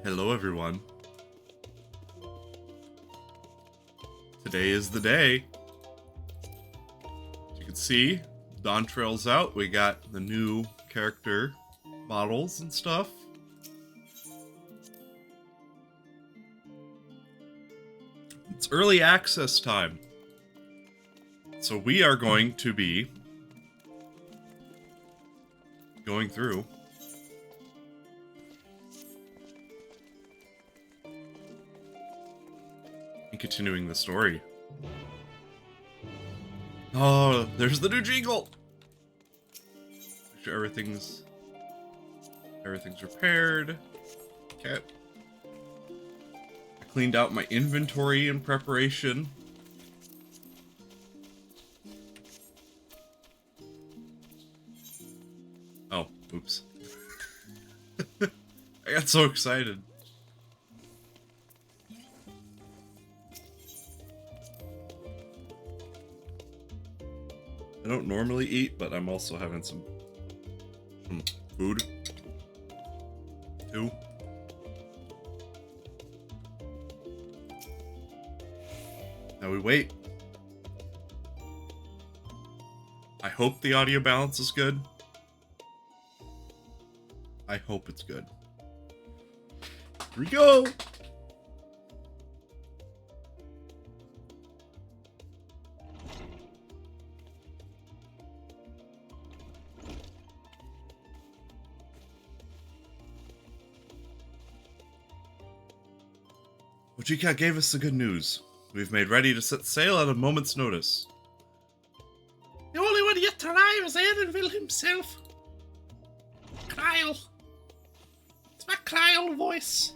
Hello everyone. Today is the day. As you can see, Dawntrail's out. We got the new character models and stuff. It's early access time. So we are going to be going through and continuing the story. Oh, there's the new jingle! Make sure everything's repaired. Okay. I cleaned out my inventory in preparation. Oh, oops. I got so excited. I don't normally eat, but I'm also having some food too. Now we wait. I hope the audio balance is good. I hope it's good. Here we go! Ojika gave us the good news. We've made ready to set sail at a moment's notice. The only one yet to arrive is Edenville himself. Kryle. It's my Kryle voice.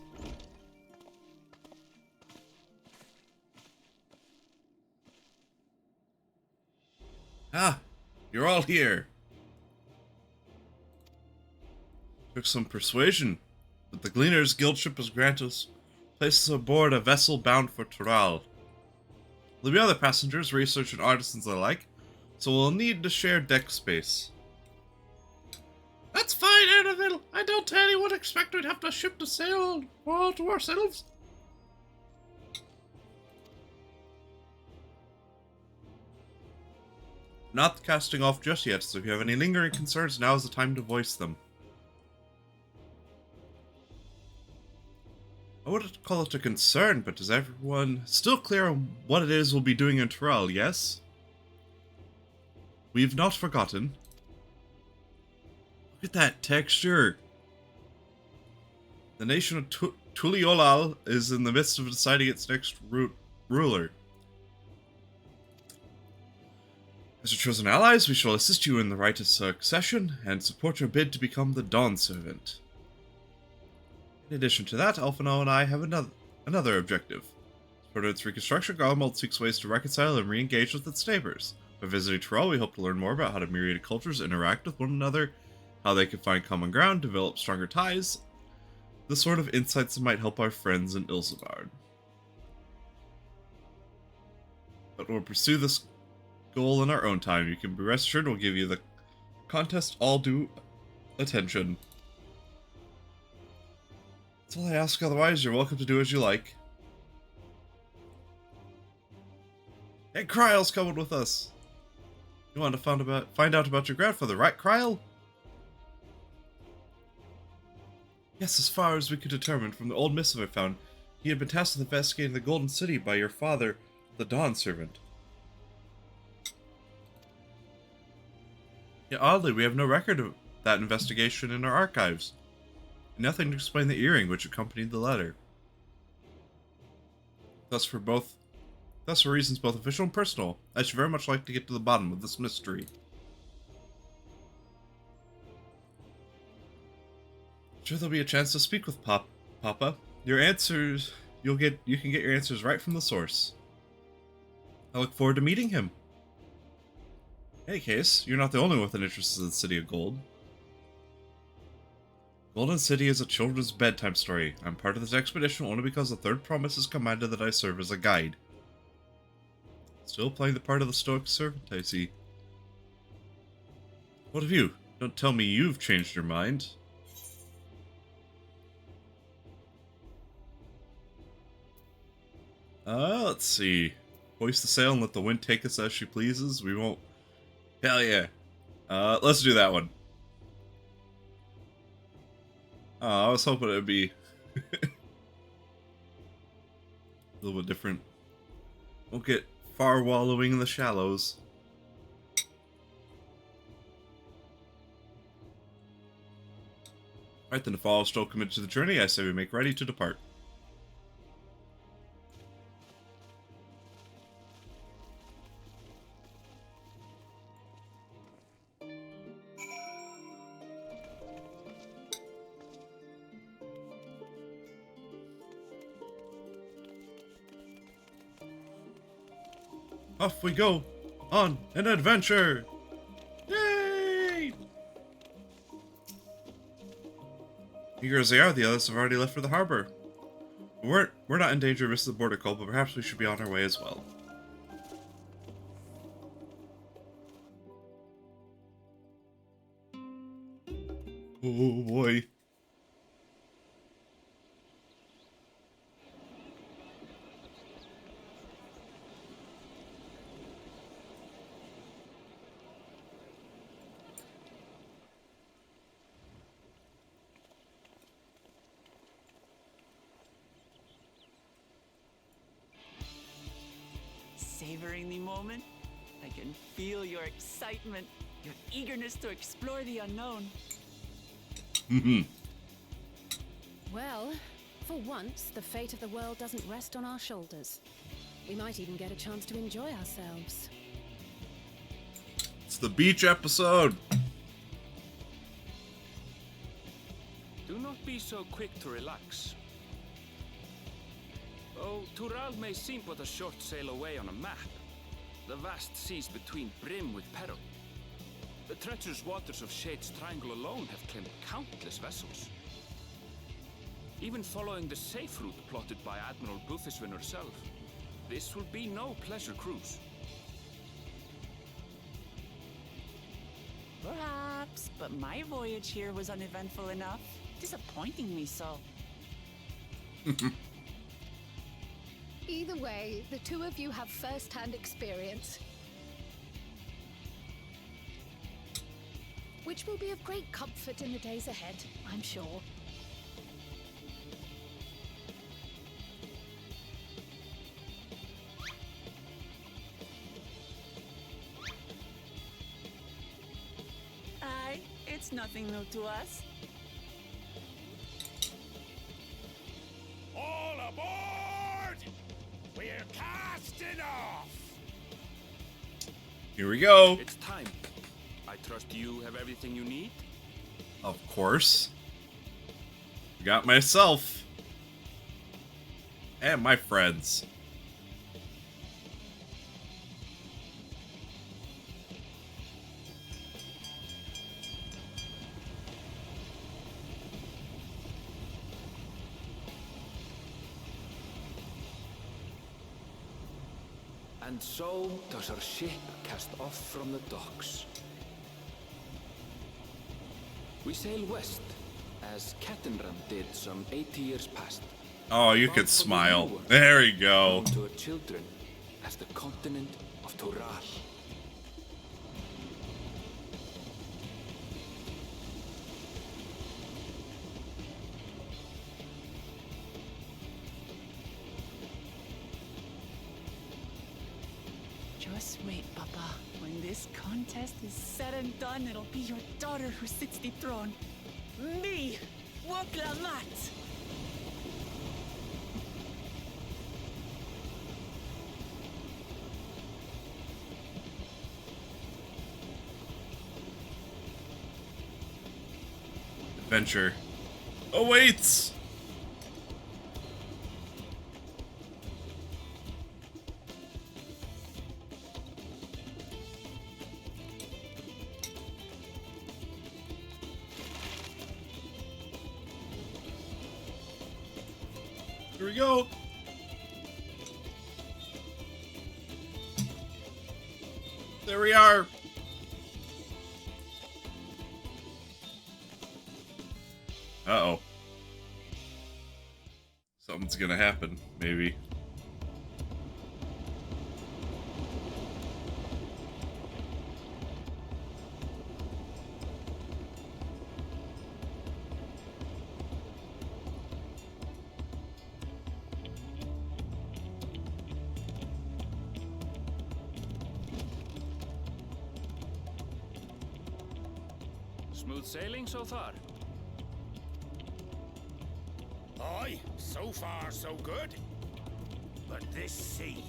Ah, you're all here. Took some persuasion, but the Gleaners Guild ship has granted us places aboard a vessel bound for Tural. There'll be other passengers, research and artisans alike, so we'll need to share deck space. That's fine, Edenville. I don't tell anyone expect we'd have to ship to sail all to ourselves. Not casting off just yet, so if you have any lingering concerns, now is the time to voice them. I wouldn't call it a concern, but is everyone still clear on what it is we'll be doing in Tural, yes? We've not forgotten. Look at that texture! The nation of Tuliolal is in the midst of deciding its next ruler. As your chosen allies, we shall assist you in the right of succession and support your bid to become the Dawn Servant. In addition to that, Alphino and I have another objective. As part of its reconstruction, Garlemald seeks ways to reconcile and re-engage with its neighbors. By visiting Tural, we hope to learn more about how the myriad cultures interact with one another, how they can find common ground, develop stronger ties, the sort of insights that might help our friends in Ilsevard. But we'll pursue this goal in our own time. You can be rest assured we'll give you the contest all due attention. That's all I ask, otherwise you're welcome to do as you like. Hey, Kryle's coming with us! You want to find out about your grandfather, right, Kryl? Yes, as far as we could determine from the old missive I found, he had been tasked with investigating the Golden City by your father, the Dawn Servant. Yet oddly, we have no record of that investigation in our archives. Nothing to explain the earring which accompanied the letter. Thus, for reasons both official and personal, I should very much like to get to the bottom of this mystery. Sure, there'll be a chance to speak with Papa. Your answers, you can get your answers right from the source. I look forward to meeting him. In any case, you're not the only one with an interest in the City of Gold. Golden City is a children's bedtime story. I'm part of this expedition only because the Third Promise has commanded that I serve as a guide. Still playing the part of the stoic servant, I see. What of you? Don't tell me you've changed your mind. Let's see. Hoist the sail and let the wind take us as she pleases. We won't... Hell yeah. Let's do that one. Oh, I was hoping it would be... a little bit different. Won't get far wallowing in the shallows. Alright then, if all are still committed to the journey, I say we make ready to depart. Off we go on an adventure! Yay! Eager as they are, the others have already left for the harbor. We're not in danger of missing the border call, but perhaps we should be on our way as well. Oh boy. Savoring the moment? I can feel your excitement, your eagerness to explore the unknown. Well, for once, the fate of the world doesn't rest on our shoulders. We might even get a chance to enjoy ourselves. It's the beach episode! Do not be so quick to relax. Though Tural may seem but a short sail away on a map, the vast seas between brim with peril. The treacherous waters of Shade's Triangle alone have claimed countless vessels. Even following the safe route plotted by Admiral Boothishwin herself, this will be no pleasure cruise. Perhaps, but my voyage here was uneventful enough, disappointingly so. Either way, the two of you have first-hand experience, which will be of great comfort in the days ahead, I'm sure. Aye, it's nothing new to us. All aboard! We're casting off! Here we go! It's time. I trust you have everything you need? Of course. Got myself. And my friends. And so does our ship cast off from the docks. We sail west, as Kettenram did some 80 years past. Oh, you could smile. There we go. Known to her children as the continent of Tural. Just wait, Papa. When this contest is said and done, it'll be your daughter who sits the throne. Me, Woklamat. Adventure awaits! Here we go! There we are! Uh-oh. Something's gonna happen, maybe. Smooth sailing so far? Aye, so far so good. But this sea,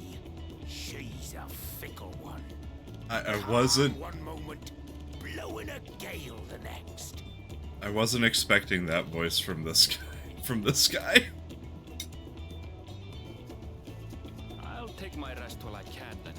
she's a fickle one. I wasn't... One moment, blowing a gale the next. I wasn't expecting that voice from this guy. From this guy. I'll take my rest while I can then.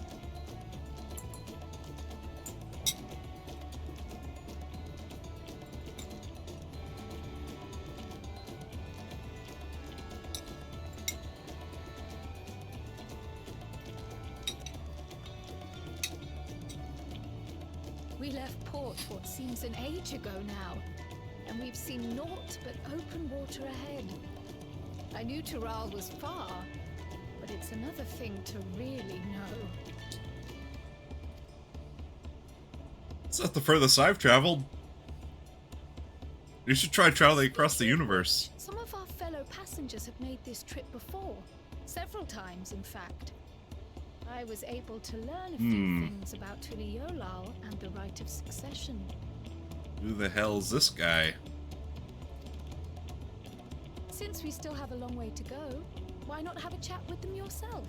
We left port what seems an age ago now, and we've seen naught but open water ahead. I knew Tural was far, but it's another thing to really know. It's not the furthest I've traveled. You should try traveling across the universe. Some of our fellow passengers have made this trip before. Several times, in fact. I was able to learn a few things about Tuliolal and the right of succession. Who the hell's this guy? Since we still have a long way to go, why not have a chat with them yourself?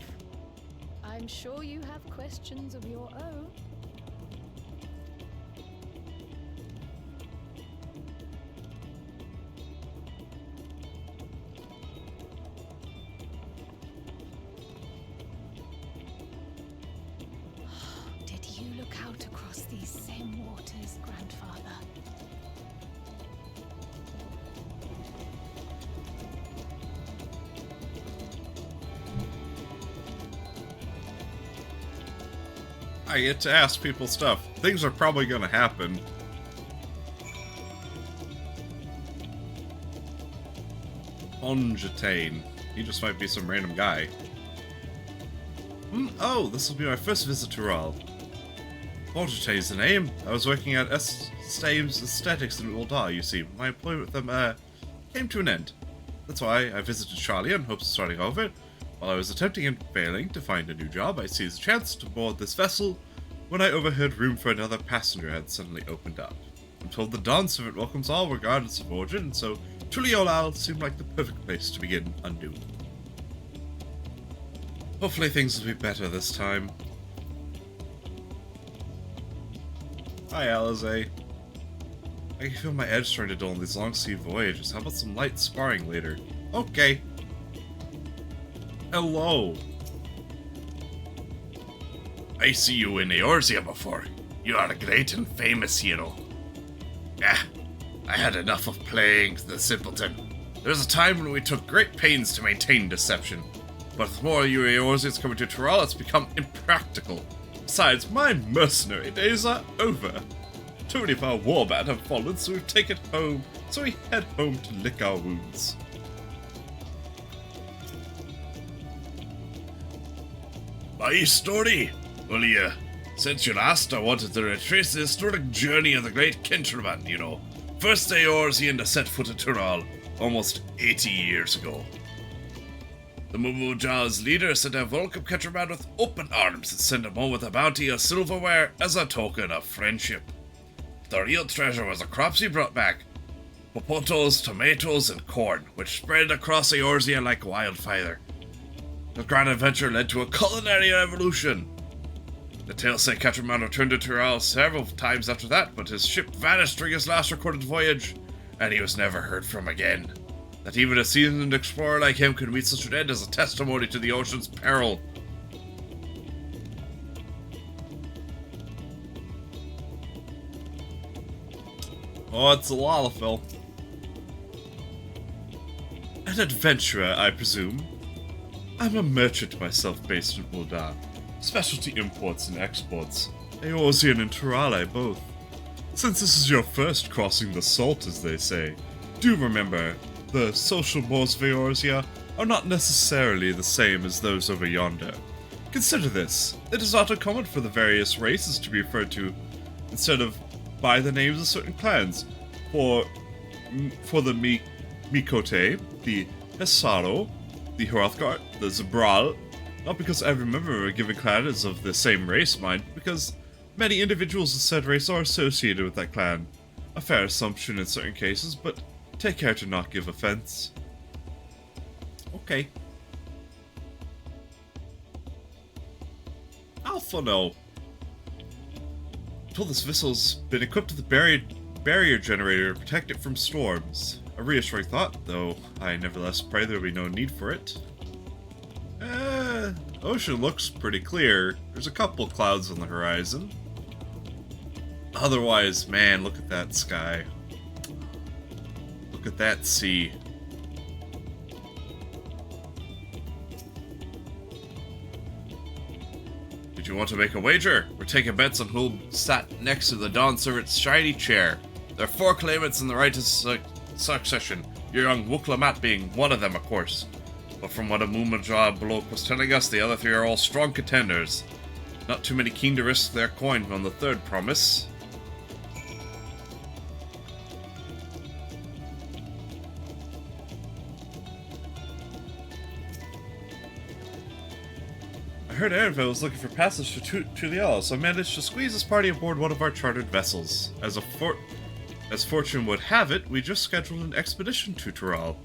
I'm sure you have questions of your own. Did you look out across these same waters, Grandfather? I get to ask people stuff. Things are probably gonna happen. Onjatane. He just might be some random guy. Oh, this will be my first visit to Ral. Onjatane is the name. I was working at Stames Aesthetics in Uldar, you see. My employment with them, came to an end. That's why I visited Charlie in hopes of starting over. While I was attempting and failing to find a new job, I seized a chance to board this vessel when I overheard room for another passenger had suddenly opened up. I'm told the Dawn Servant welcomes all regardless of origin, and so Tuliolal seemed like the perfect place to begin anew. Hopefully things will be better this time. Hi, Alize. I can feel my edge starting to dull in these long sea voyages. How about some light sparring later? Okay. Hello. I see you in Eorzea before. You are a great and famous hero. Ah, I had enough of playing the simpleton. There was a time when we took great pains to maintain deception. But with more you Eorzeans coming to Tural, it's become impractical. Besides, my mercenary days are over. Too many of our warband have fallen, so we've taken home. So we head home to lick our wounds. My story? Well, since you last, I wanted to retrace the historic journey of the great Kentraman, you know. First Eorzean to set foot at Tural, almost 80 years ago. The Mumuja's leader said to welcome Ketcherman with open arms and send him home with a bounty of silverware as a token of friendship. The real treasure was the crops he brought back. Popotos, tomatoes, and corn, which spread across Eorzea like wildfire. The grand adventure led to a culinary revolution. The tales say Ketcherman returned to Tyrell several times after that, but his ship vanished during his last recorded voyage, and he was never heard from again. That even a seasoned explorer like him could meet such an end is a testimony to the ocean's peril. Oh, it's a Lalafell. An adventurer, I presume. I'm a merchant myself based in Ul'dah. Specialty imports and exports. Eorzean and Turale both. Since this is your first crossing the salt, as they say, do remember, the social mores of Eorzea are not necessarily the same as those over yonder. Consider this. It is not uncommon for the various races to be referred to instead of by the names of certain clans. For the Mikote, the Hesaro, the Hrothgar, the Zabral, not because every member of a given clan is of the same race, mind, because many individuals of said race are associated with that clan. A fair assumption in certain cases, but take care to not give offense. Okay. Alpha no. Told this vessel's been equipped with a barrier generator to protect it from storms. A reassuring thought, though I nevertheless pray there will be no need for it. Ocean looks pretty clear. There's a couple clouds on the horizon. Otherwise, man, look at that sky. Look at that sea. Did you want to make a wager? We're taking bets on who sat next to the Dawn Servant's shiny chair. There are 4 claimants in the right to succession, your young Wuklamat being one of them, of course. But from what a Mumaja bloke was telling us, the other 3 are all strong contenders. Not too many keen to risk their coin on the 3rd promise. I heard Erenville was looking for passage to Tuliel, so I managed to squeeze this party aboard one of our chartered vessels. As fortune would have it, we just scheduled an expedition to Tural.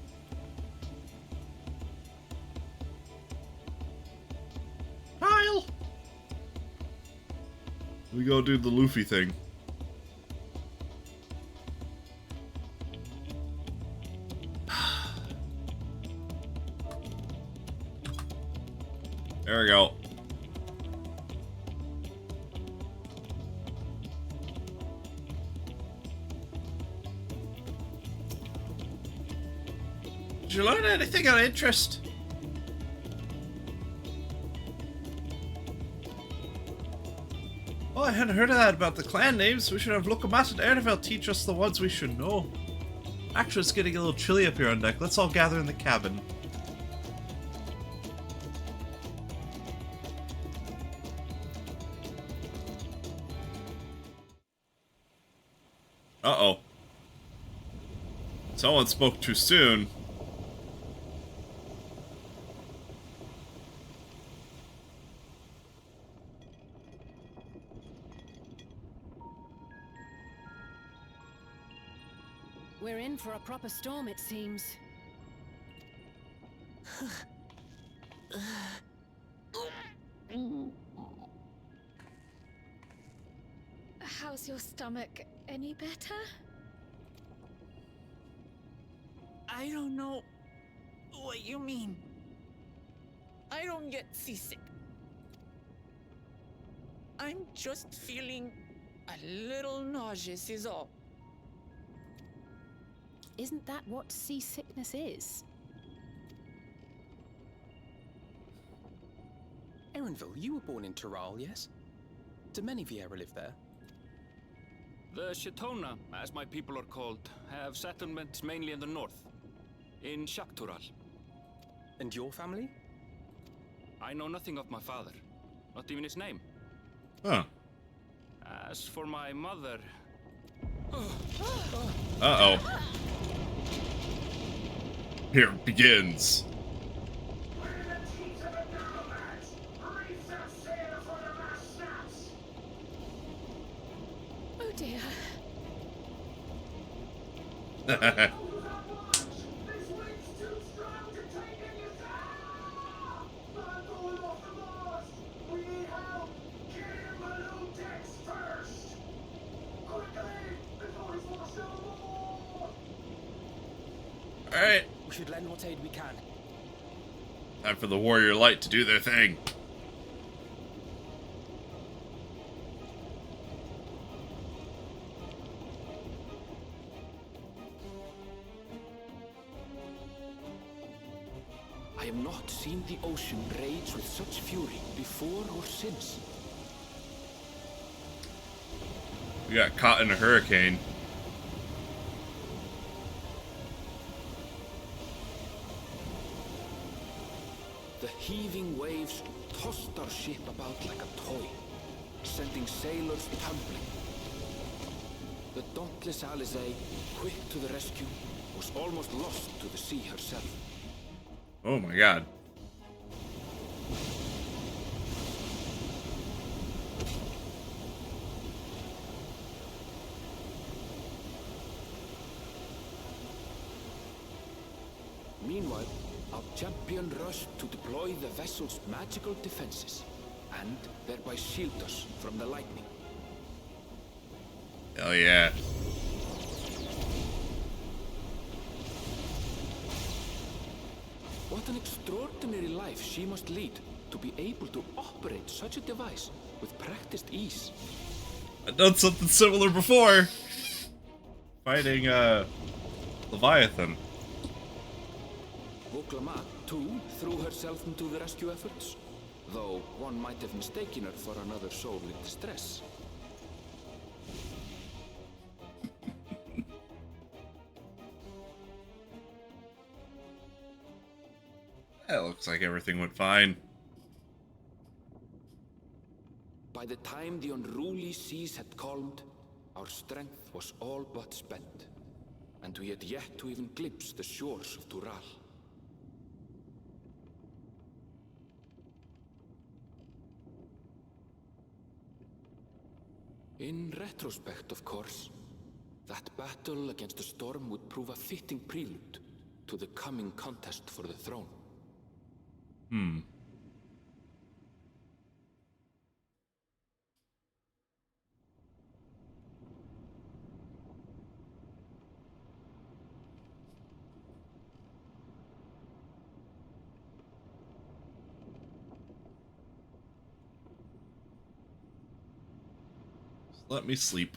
Kyle! We go do the Luffy thing. There we go. Did you learn anything of interest? Oh, I hadn't heard of that about the clan names. We should have Lokomat and Erenville teach us the ones we should know. Actually, it's getting a little chilly up here on deck. Let's all gather in the cabin. Uh-oh. Someone spoke too soon. We're in for a proper storm, it seems. How's your stomach? Any better? I don't know what you mean. I don't get seasick. I'm just feeling a little nauseous is all. Isn't that what seasickness is? Erenville, you were born in Tyrell, yes? Do many Viera live there? The Shatona, as my people are called, have settlements mainly in the north, in Shaktural. And your family? I know nothing of my father, not even his name. Huh. As for my mother... Uh-oh. Here it begins. Alright, We should lend what aid we can. time for the Warrior Light to do their thing. I have not seen the ocean rage with such fury before or since. We got caught in a hurricane. The heaving waves tossed our ship about like a toy, sending sailors tumbling. The dauntless Alizé, quick to the rescue, was almost lost to the sea herself. Oh my god. Meanwhile, our champion rushed to deploy the vessel's magical defenses, and thereby shield us from the lightning. Hell yeah. What an extraordinary life she must lead to be able to operate such a device with practiced ease. I've done something similar before. Fighting, Leviathan. Woklama, too, threw herself into the rescue efforts, though one might have mistaken her for another soul in distress. That looks like everything went fine. By the time the unruly seas had calmed, our strength was all but spent, and we had yet to even glimpse the shores of Tural. In retrospect, of course, that battle against the storm would prove a fitting prelude to the coming contest for the throne. Let me sleep.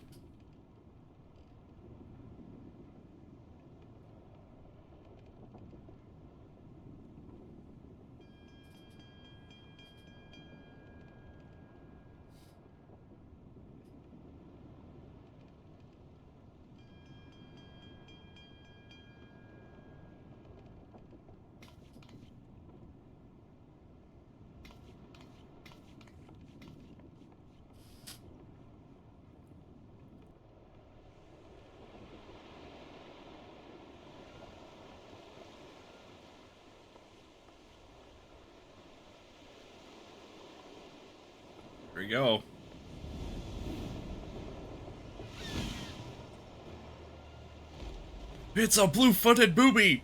Here we go. It's a blue-footed booby!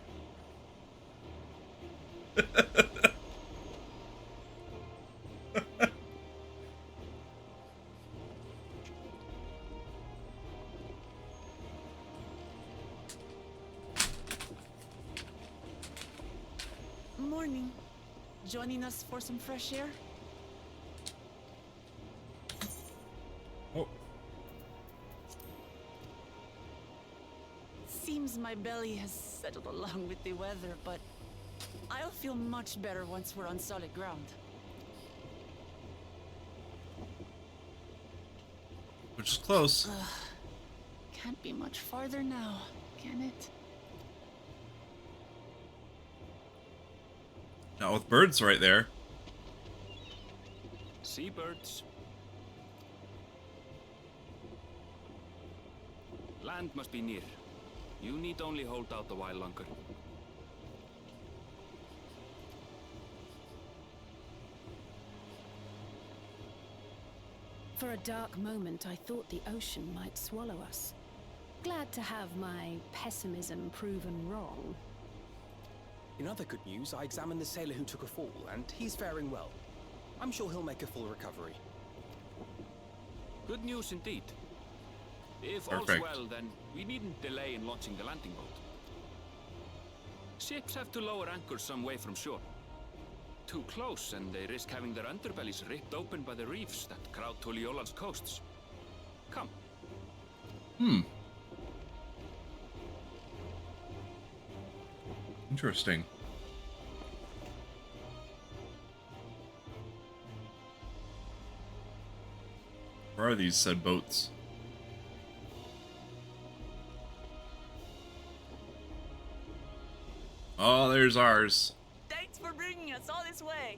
Morning. Joining us for some fresh air? Oh, Seems my belly has settled along with the weather, but I'll feel much better once we're on solid ground. which is close. Can't be much farther now, can it? Not with birds right there. Seabirds. Land must be near. You need only hold out a while longer. For a dark moment, I thought the ocean might swallow us. Glad to have my pessimism proven wrong. In other good news, I examined the sailor who took a fall, and he's faring well. I'm sure he'll make a full recovery. Good news indeed. If Perfect. all's well, then we needn't delay in launching the landing boat. Ships have to lower anchors some way from shore. Too close, and they risk having their underbellies ripped open by the reefs that crowd Tuliola's coasts. Come. Interesting. Where are these said boats? Oh, there's ours. Thanks for bringing us all this way.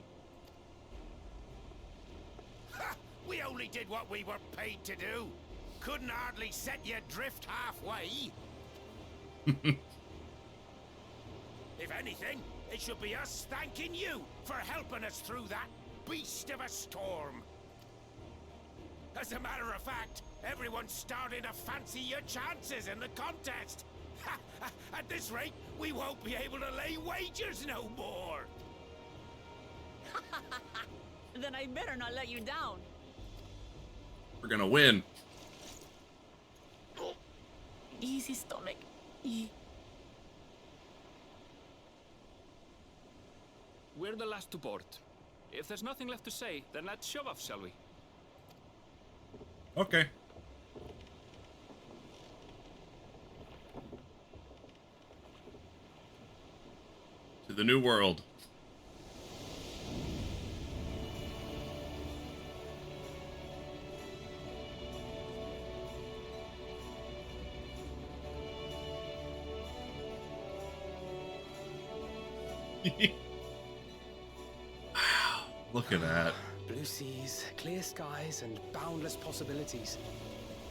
Ha! We only did what we were paid to do. Couldn't hardly set you adrift halfway. If anything, it should be us thanking you for helping us through that beast of a storm. As a matter of fact, everyone's starting to fancy your chances in the contest. At this rate, we won't be able to lay wagers no more. Then I better not let you down. We're gonna win. Easy, stomach. We're the last to board. If there's nothing left to say, then let's shove off, shall we? Okay. To the new world. Wow, look at that. Blue seas, clear skies, and boundless possibilities.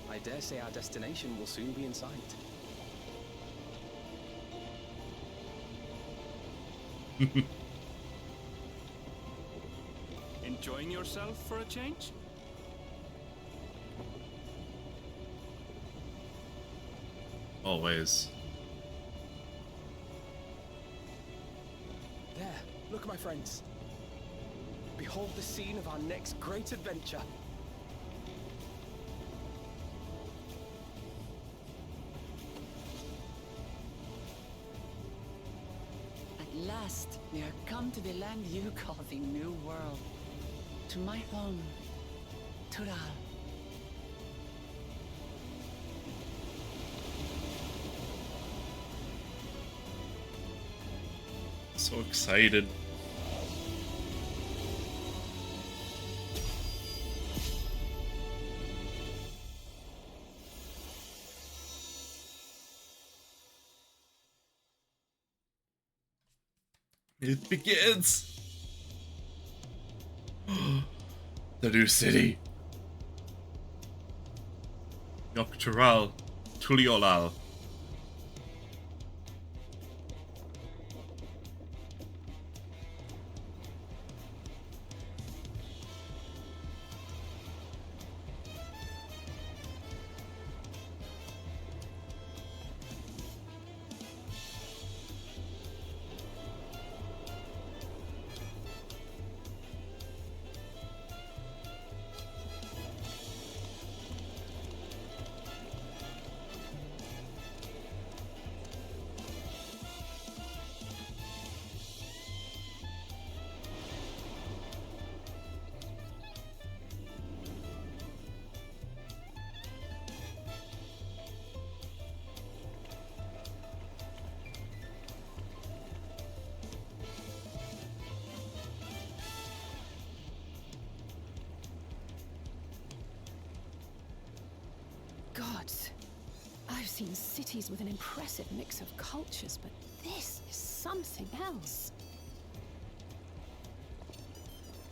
I dare say our destination will soon be in sight. Enjoying yourself for a change? Always. There, look, my friends. Behold the scene of our next great adventure. At last, we are come to the land you call the New World. To my home, Tural. So excited. It begins! The new city! Noctural Tuliolal. Gods, I've seen cities with an impressive mix of cultures, but this is something else.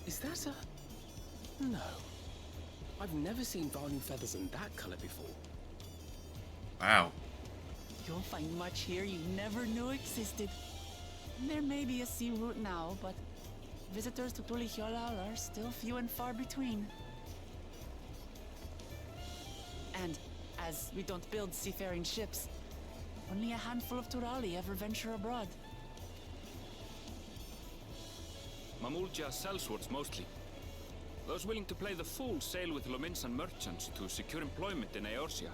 Is that a... No. I've never seen Valu feathers in that color before. Wow. You'll find much here you never knew existed. There may be a sea route now, but visitors to Tuliholal are still few and far between. And as we don't build seafaring ships. Only a handful of Turali ever venture abroad. Mamulja sellswords mostly. Those willing to play the fool sail with Lominsan merchants to secure employment in Eorzea.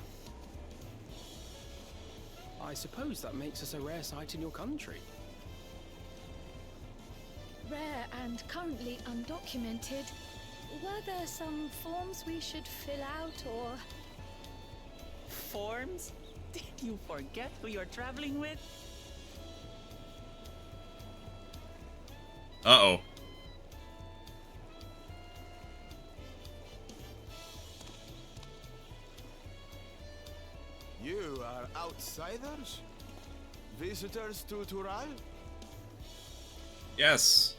I suppose that makes us a rare sight in your country. Rare and currently undocumented. Were there some forms we should fill out or... Forms? Did you forget who you're traveling with? Uh-oh. You are outsiders? Visitors to Tural? Yes.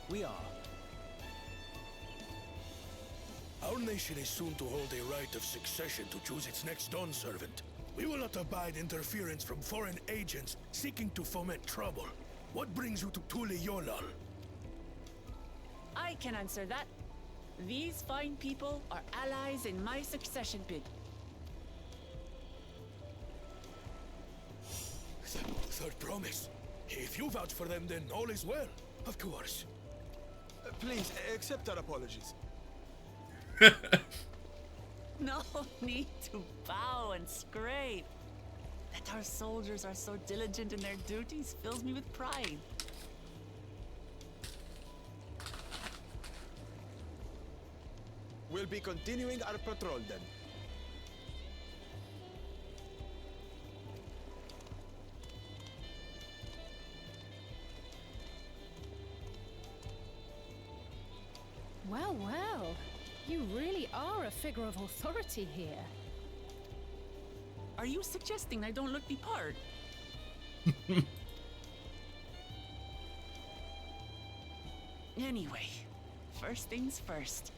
We are. Our nation is soon to hold a right of succession to choose its next Dawn servant. We will not abide interference from foreign agents seeking to foment trouble. What brings you to Tule Yolal? I can answer that. These fine people are allies in my succession bid. Third promise. If you vouch for them, then all is well. Of course. Please, accept our apologies. No need to bow and scrape. That our soldiers are so diligent in their duties fills me with pride. We'll be continuing our patrol then. Well, well. You really are a figure of authority here. Are you suggesting I don't look the part? Anyway, first things first.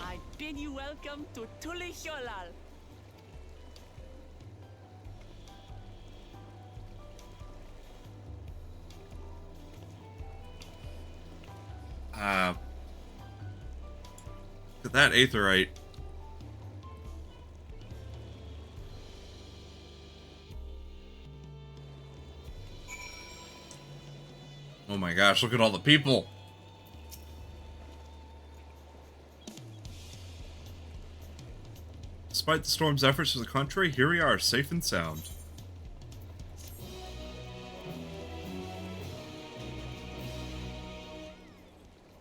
I bid you welcome to Tule Yolal. Look at that aetherite. Oh my gosh, look at all the people. Despite the storm's efforts to the contrary, here we are, safe and sound.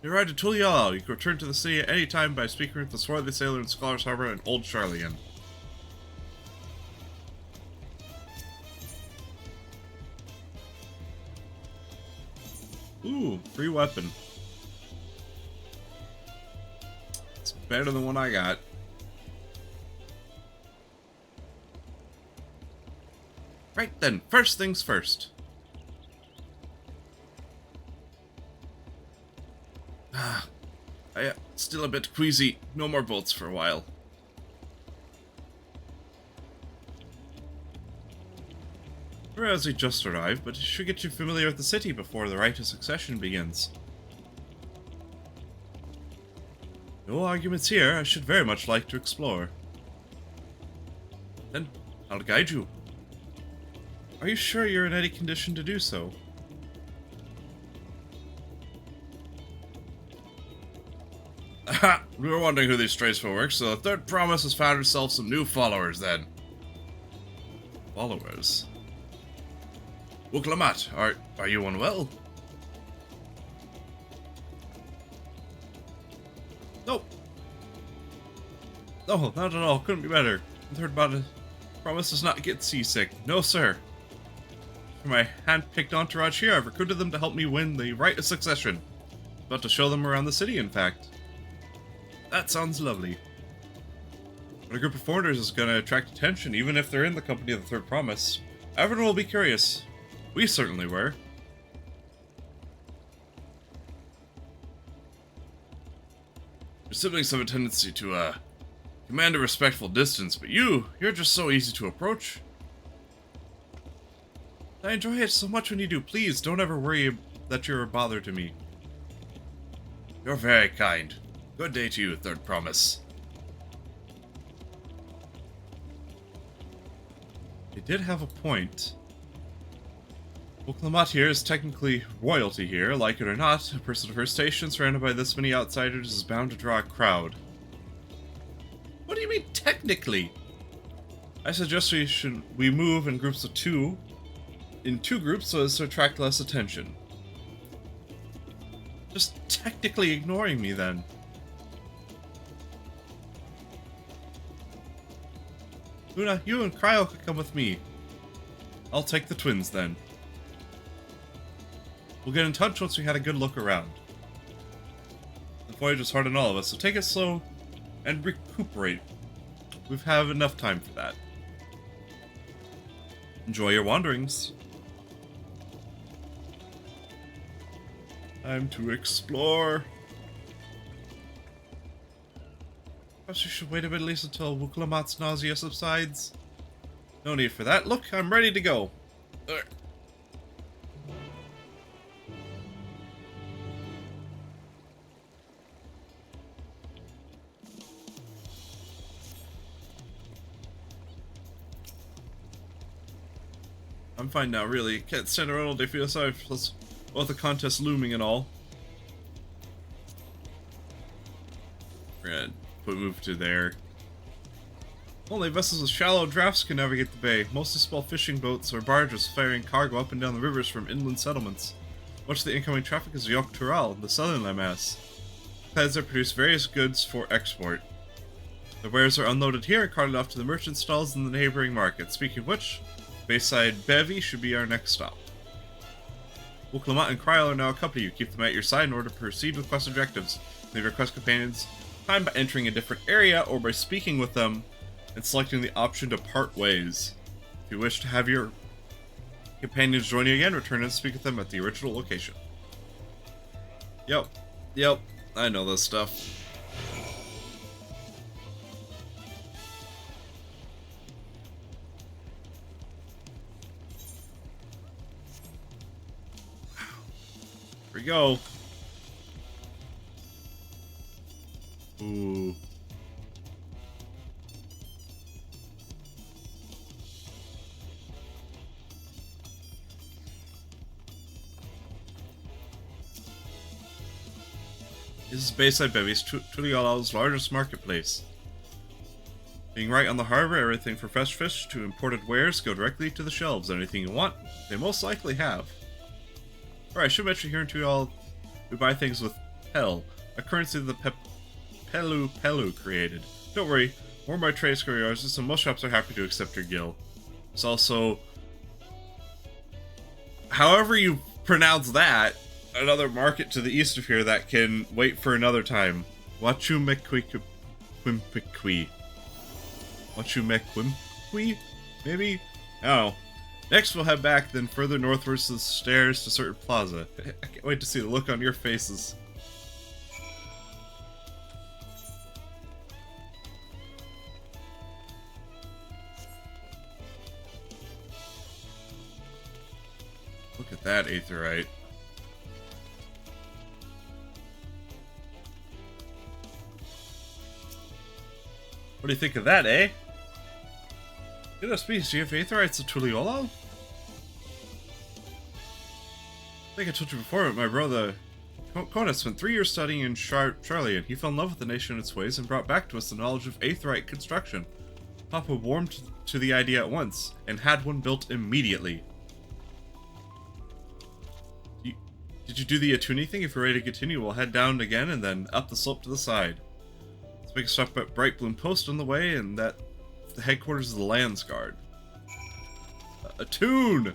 You arrived at Tulial. You can return to the city at any time by speaking with the swarthy sailor in Scholar's Harbor and Old Charlian. Ooh, free weapon. It's better than one I got. Right then, first things first. Still a bit queasy. No more boats for a while. Whereas we just arrived, but it should get you familiar with the city before the rite of succession begins. No arguments here. I should very much like to explore. Then, I'll guide you. Are you sure you're in any condition to do so? Aha! We were wondering who these strays for work, so the third promise has found herself some new followers then. Followers? Wuklamat, are you unwell? Nope. No, not at all. Couldn't be better. The third promise does not get seasick. No, sir. For my hand-picked entourage here, I've recruited them to help me win the rite of succession. About to show them around the city, in fact. That sounds lovely. But a group of foreigners is going to attract attention, even if they're in the company of the third promise. Everyone will be curious. We certainly were. Your siblings have a tendency to, command a respectful distance, but you're just so easy to approach. I enjoy it so much when you do. Please, don't ever worry that you're a bother to me. You're very kind. Good day to you, Third Promise. They did have a point. Wuklamat here is technically royalty here. Like it or not, a person of her station surrounded by this many outsiders is bound to draw a crowd. What do you mean, technically? I suggest we move in groups of two, in two groups so as to attract less attention. Just technically ignoring me then. Luna, you and Cryo could come with me. I'll take the twins then. We'll get in touch once we had a good look around. The voyage was hard on all of us, so take it slow and recuperate. We've have enough time for that. Enjoy your wanderings. Time to explore. Perhaps you should wait a bit at least until Wuklamat's nausea subsides. No need for that. Look, I'm ready to go. I'm fine now, really. Can't stand around all day, feel sorry for us. With the contest looming and all. We're gonna move to there. Only vessels with shallow drafts can navigate the bay. Mostly small fishing boats or barges ferrying cargo up and down the rivers from inland settlements. Much of the incoming traffic is Yogg-Tural, the southern landmass. Plans that produce various goods for export. The wares are unloaded here and carted off to the merchant stalls in the neighboring market. Speaking of which, Bayside Bevy should be our next stop. Wuklamat and Cryo are now accompany you. Keep them at your side in order to proceed with quest objectives. Leave your quest companions time by entering a different area or by speaking with them and selecting the option to part ways. If you wish to have your companions join you again, return and speak with them at the original location. Yep, I know this stuff. Here we go. Ooh. This is Bayside Bevy's Tuliola's largest marketplace. Being right on the harbor, everything from fresh fish to imported wares go directly to the shelves. Anything you want, they most likely have. Alright, I should mention here in Tuliol, we buy things with Pel, a currency that the Pelu created. Don't worry, more of my trade is yours, so most shops are happy to accept your gil. There's also, however you pronounce that, another market to the east of here that can wait for another time. Wachumequimpikwi. Wachumequimpikwi? Maybe? I don't know. Next we'll head back, then further northwards to the stairs to certain plaza. I can't wait to see the look on your faces. Look at that aetherite. What do you think of that, eh? Good species, do you have aetherites of Tuliolo? I think I told you before, but my brother Kona spent 3 years studying in Charlie, and he fell in love with the nation and its ways and brought back to us the knowledge of aetherite construction. Papa warmed to the idea at once, and had one built immediately. Did you do the Atuni thing? If you're ready to continue, we'll head down again and then up the slope to the side. Let's make a stop at Bright Bloom Post on the way, and that's the headquarters of the Lands Guard. Attune!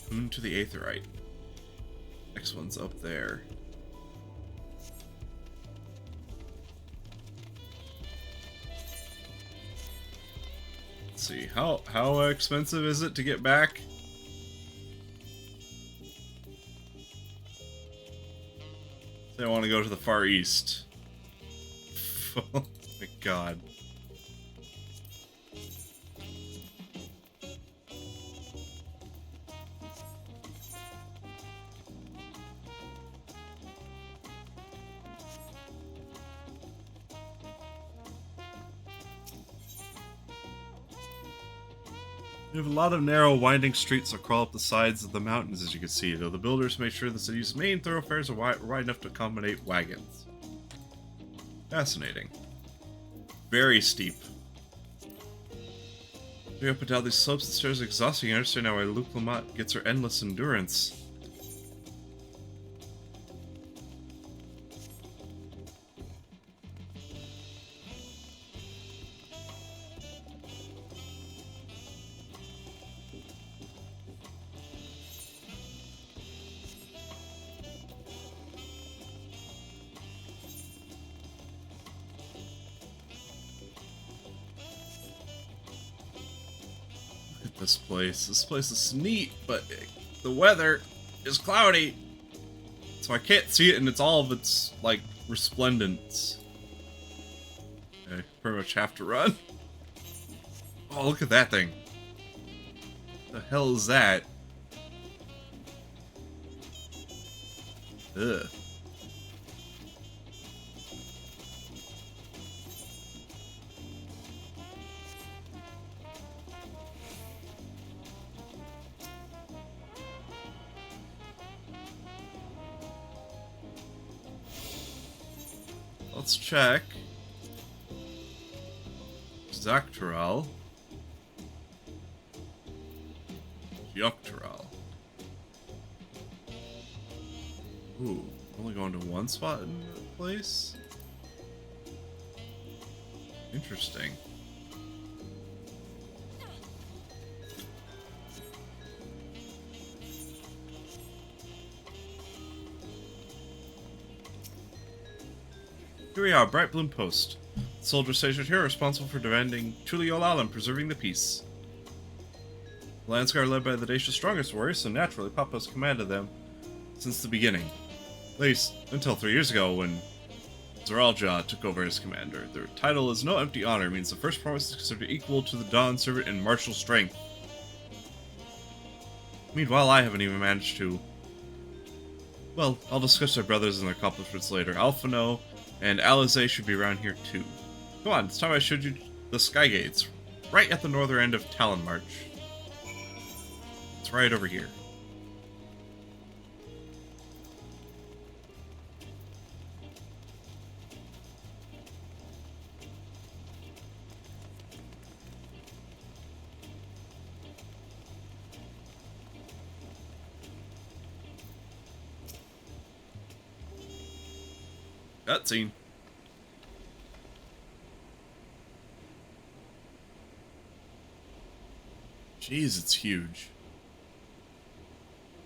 Attune to the aetherite. Next one's up there. Let's see, how expensive is it to get back? I want to go to the Far East. Oh my god. We have a lot of narrow, winding streets that crawl up the sides of the mountains, as you can see, though the builders make sure the city's main thoroughfares are wide enough to accommodate wagons. Fascinating. Very steep. Going up and down these slopes and stairs is exhausting. I understand now why Luke Lamont gets her endless endurance. This place is neat, but the weather is cloudy, so I can't see it in all of its, like, resplendence. I pretty much have to run. Oh, look at that thing. What the hell is that? Ugh. Let's check. Dawntrail. Dawntrail. Ooh, only going to one spot in the place? Interesting. Here we are, Bright Bloom Post. The soldiers stationed here are responsible for defending Tuliolal and preserving the peace. The Landsguard are led by the nation's strongest warriors, so naturally Papa has commanded them since the beginning. At least, until 3 years ago when Zaralja took over as commander. Their title is no empty honor, means the first promise is considered equal to the Dawn Servant in martial strength. Meanwhile, I haven't even managed to... Well, I'll discuss their brothers and their accomplishments later. Alphino and Alize should be around here too. Come on, it's time I showed you the Sky Gates, right at the northern end of Talon March. It's right over here. Cutscene. Jeez, it's huge.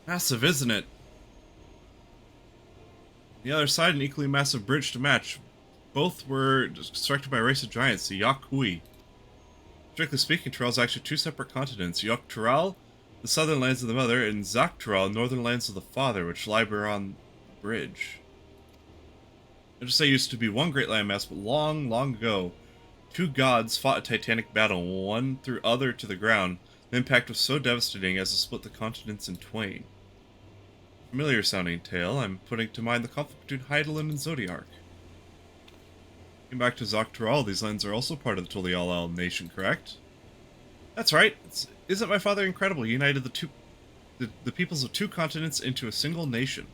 Massive, isn't it? The other side, an equally massive bridge to match. Both were constructed by a race of giants, the Yakui. Strictly speaking, Tural is actually two separate continents. Tural, the southern lands of the mother, and Tural, northern lands of the father, which lie beyond the bridge. Interstay used to be one great landmass, but long, long ago, two gods fought a titanic battle, one threw other to the ground. The impact was so devastating as to split the continents in twain. Familiar sounding tale, I'm putting to mind the conflict between Hydaelyn and Zodiark. Getting back to Zoctural, these lands are also part of the Tuliolal nation, correct? That's right. Isn't my father incredible? He united the peoples of two continents into a single nation.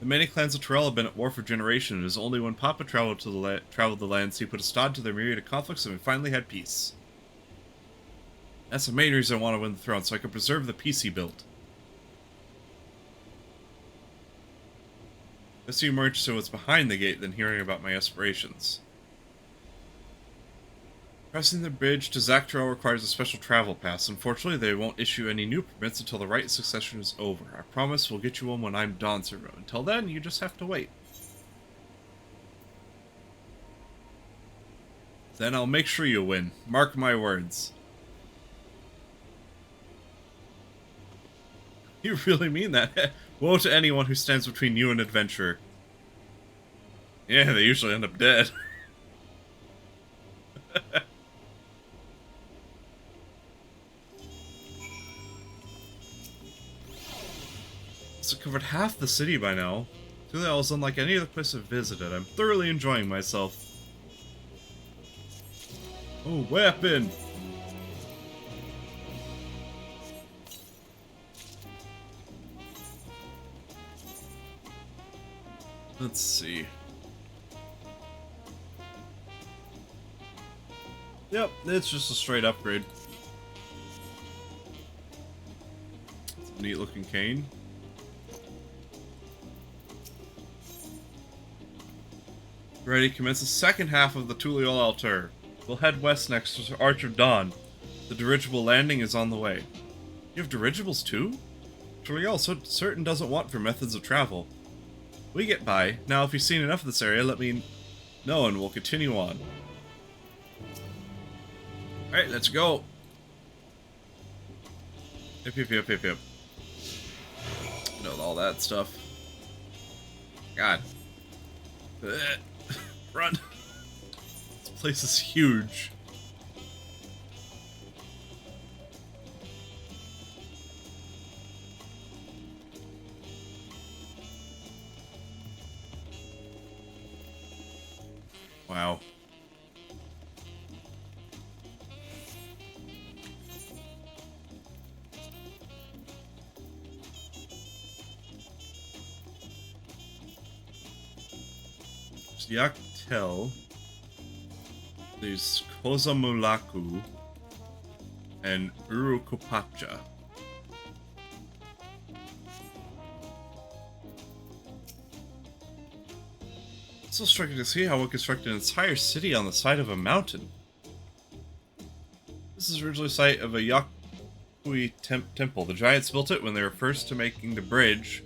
The many clans of Tural have been at war for generations, and it is only when Papa traveled the lands he put a stop to their myriad of conflicts and we finally had peace. That's the main reason I want to win the throne, so I can preserve the peace he built. I seem more interested in what's behind the gate than hearing about my aspirations. Crossing the bridge to Zactural requires a special travel pass. Unfortunately, they won't issue any new permits until the right succession is over. I promise we'll get you one when I'm Dawn Servant. Until then, you just have to wait. Then I'll make sure you win. Mark my words. You really mean that? Woe to anyone who stands between you and adventure. Yeah, they usually end up dead. So covered half the city by now. Tuliolal is unlike any other place I've visited. I'm thoroughly enjoying myself. Oh, weapon! Let's see. Yep, it's just a straight upgrade. It's a neat looking cane. Ready, commence the second half of the Tuliol Altar. We'll head west next to Arch of Dawn. The dirigible landing is on the way. You have dirigibles too? Tuliol certain doesn't want for methods of travel. We get by. Now, if you've seen enough of this area, let me know and we'll continue on. Alright, let's go. Yep. Know all that stuff. God. Ugh. Run. This place is huge. Wow. Yaktel, there's Kozamulaku, and Urukupacha. It's so striking to see how we constructed an entire city on the side of a mountain. This is originally the site of a Yakui temple. The giants built it when they were first to making the bridge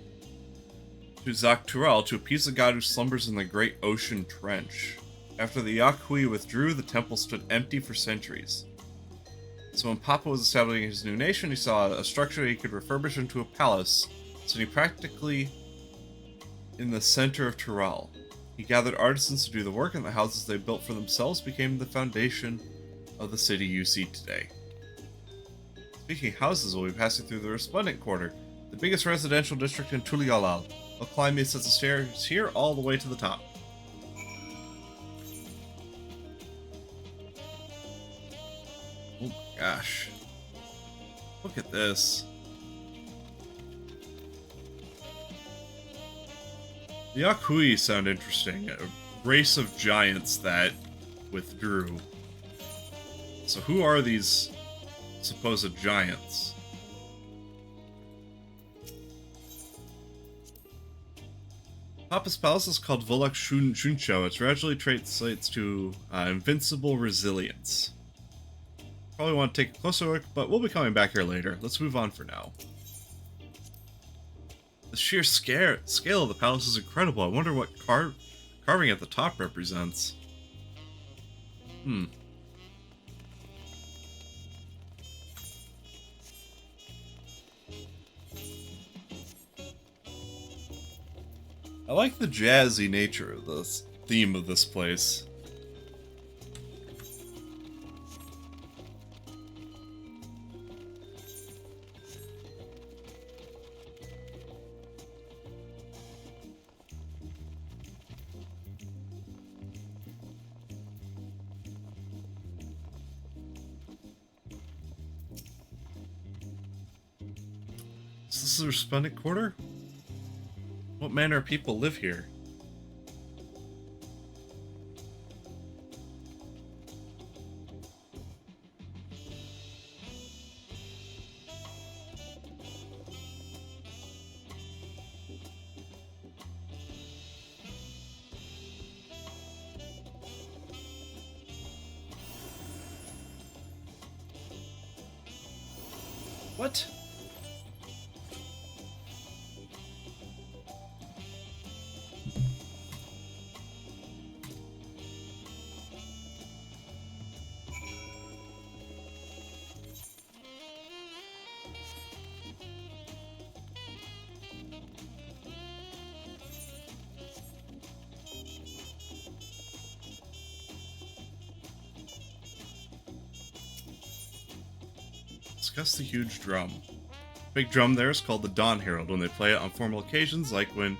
to Zaktural to appease the god who slumbers in the great ocean trench. After the Yakui withdrew, the temple stood empty for centuries. So when Papa was establishing his new nation, he saw a structure he could refurbish into a palace, sitting practically in the center of Tural. He gathered artisans to do the work, and the houses they built for themselves became the foundation of the city you see today. Speaking of houses, we'll be passing through the Resplendent Quarter, the biggest residential district in Tulialal. I'll climb these sets of stairs here all the way to the top. Oh my gosh. Look at this. The Yakui sound interesting. A race of giants that withdrew. So who are these supposed giants? Papa's palace is called Volak Shuncho. It gradually translates to invincible resilience. Probably want to take a closer look, but we'll be coming back here later. Let's move on for now. The sheer scale of the palace is incredible. I wonder what carving at the top represents. I like the jazzy nature of this theme of this place. Is this the Resplendent Quarter? What manner of people live here? What? Discuss the huge drum. Big drum there is called the Dawn Herald when they play it on formal occasions, like when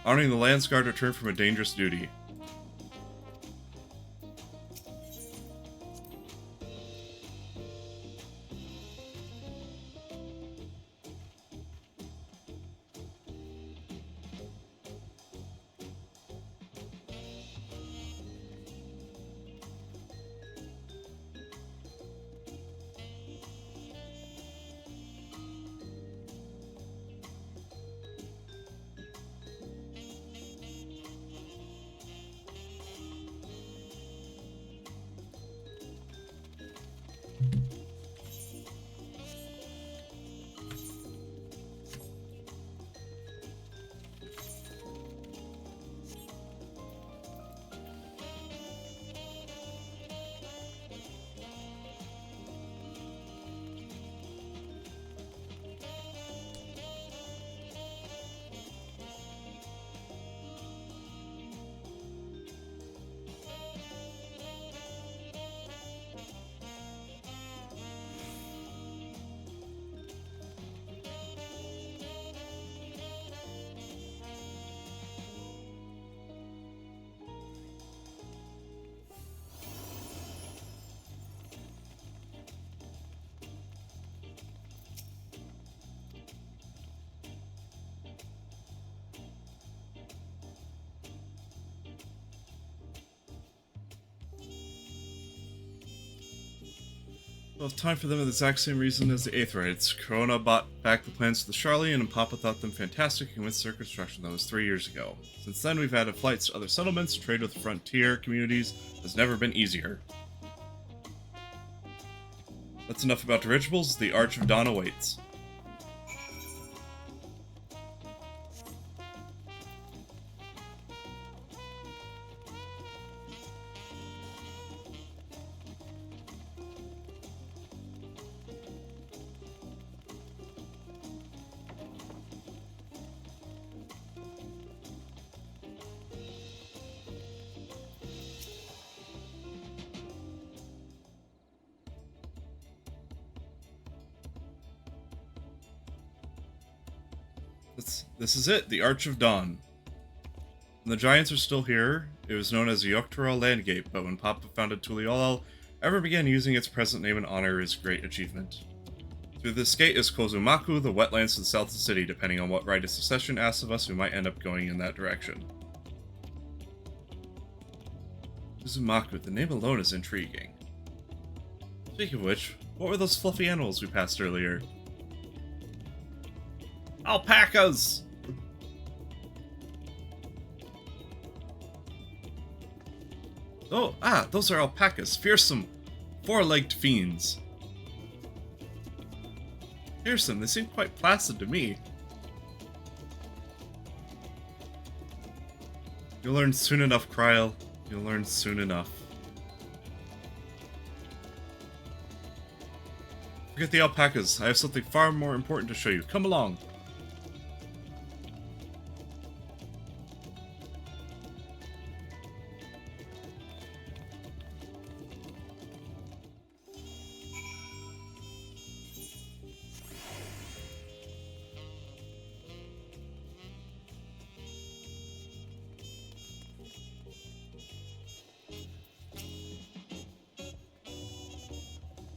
honoring the Landsguard return from a dangerous duty. Both time for them are the exact same reason as the Aetherites. Corona bought back the plans for the Charlian, and Papa thought them fantastic and commenced their construction. That was 3 years ago. Since then, we've added flights to other settlements, trade with frontier communities has never been easier. That's enough about dirigibles. The Arch of Dawn awaits. This is it, the Arch of Dawn. And the Giants are still here. It was known as the Dawntrail Landgate, but when Papa founded Tuliolal, everyone began using its present name in honor of his great achievement. Through this gate is Kozumaku, the wetlands to the south of the city. Depending on what right of succession asks of us, we might end up going in that direction. Kozumaku, the name alone is intriguing. Speaking of which, what were those fluffy animals we passed earlier? Alpacas! Oh, those are alpacas. Fearsome, four-legged fiends. Fearsome, they seem quite placid to me. You'll learn soon enough, Kryl. You'll learn soon enough. Forget the alpacas. I have something far more important to show you. Come along.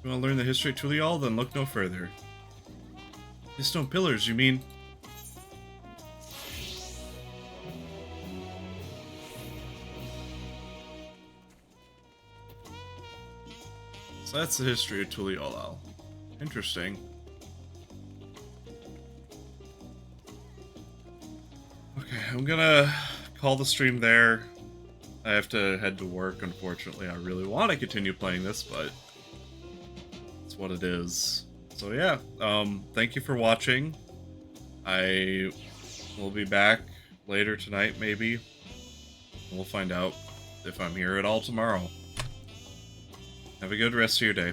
You want to learn the history of Tuliol? Then look no further. These stone pillars, you mean? So that's the history of Tuliolal. Interesting. Okay, I'm gonna call the stream there. I have to head to work, unfortunately. I really want to continue playing this, but what it is. So yeah, thank you for watching. I will be back later tonight, maybe. We'll find out if I'm here at all tomorrow. Have a good rest of your day.